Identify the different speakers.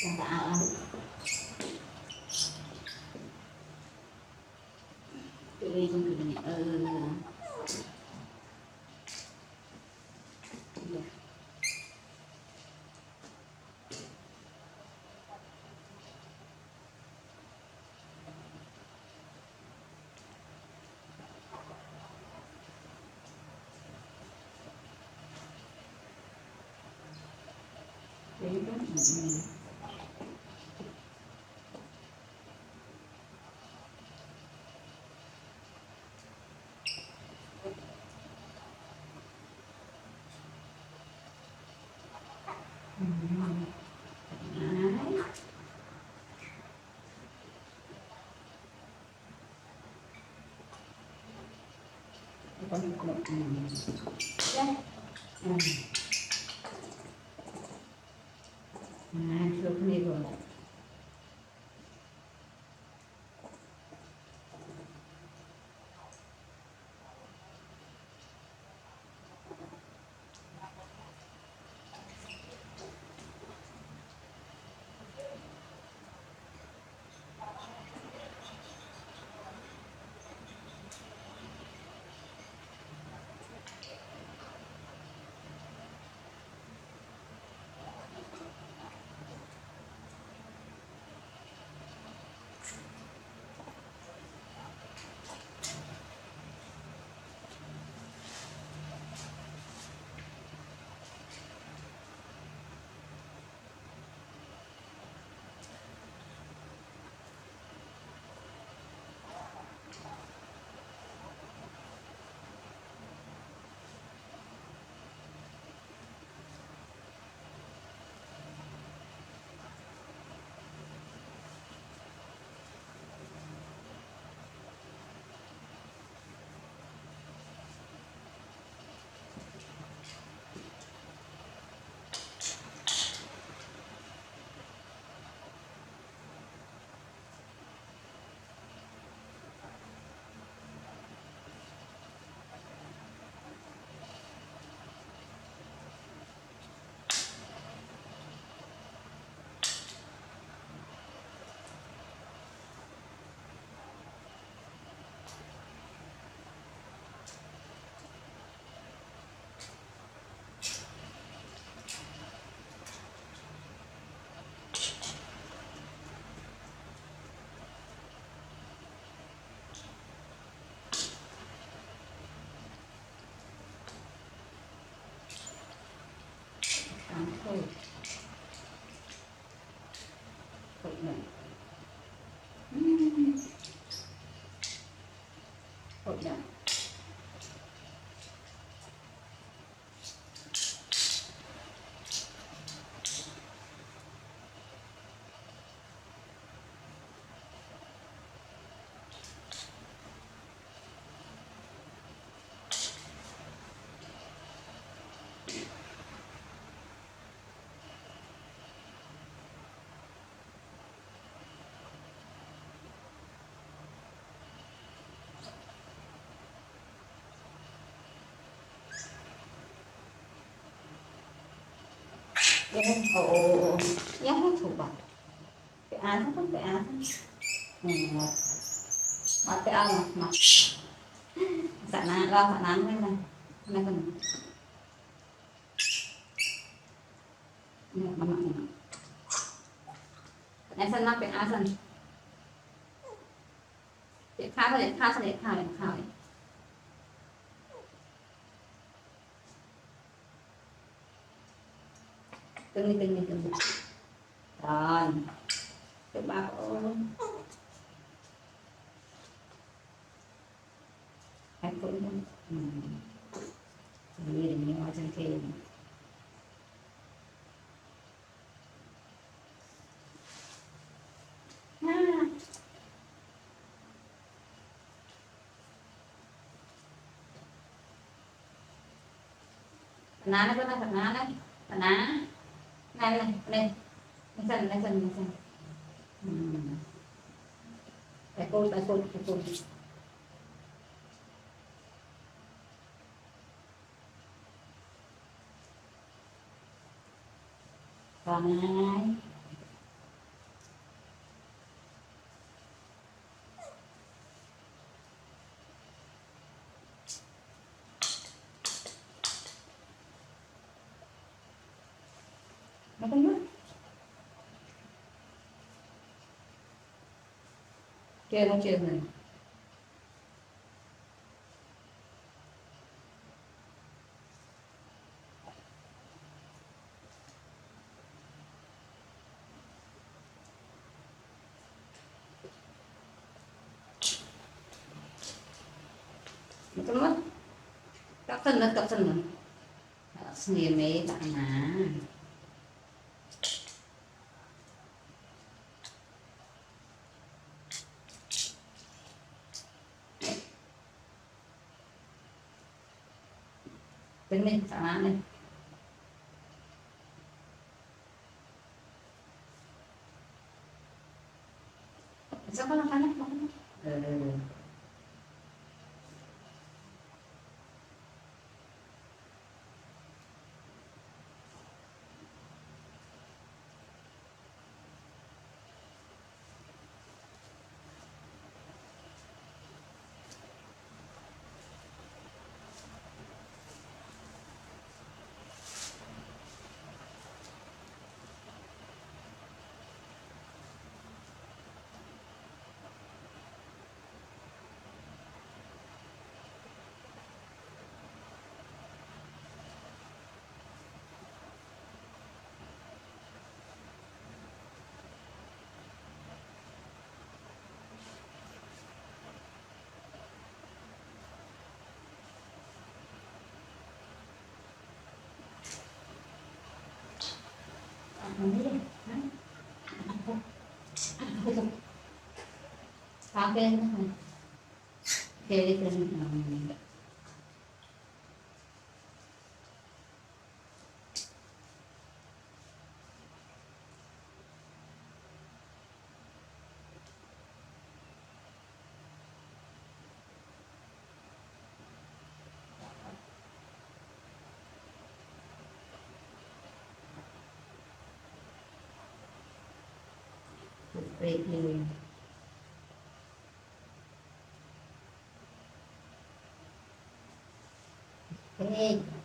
Speaker 1: Chẳng tạ à. Tự đi trong cái này. Đấy đó. Đấy. Con một đấy. Được này rồi. Thôi. Thôi này. Thôi này. Ồ, nhắc hết thủ bảo. Cái án không cái án. Mà cái án mà. Dạ ná, lo phản án với này. Này cần. Này, mà mạng. Này sân nó cái án sân. Để khá thôi, để khá thôi, để khá, để khá. Từng đi. Rồi. Cái ba cô. Hai cô nữa. Vì là nhiều ở trên kia. Ná nó có nó thật ná đấy. Ná. Này. Này sân. Cái cô. Còn này. Makan dulu. Cheers này. Makan dulu. Takkan lah. Sendiri tak nah. Ini sama nih. Siapa makan? Pakai kayak gitu. Ini. Oke.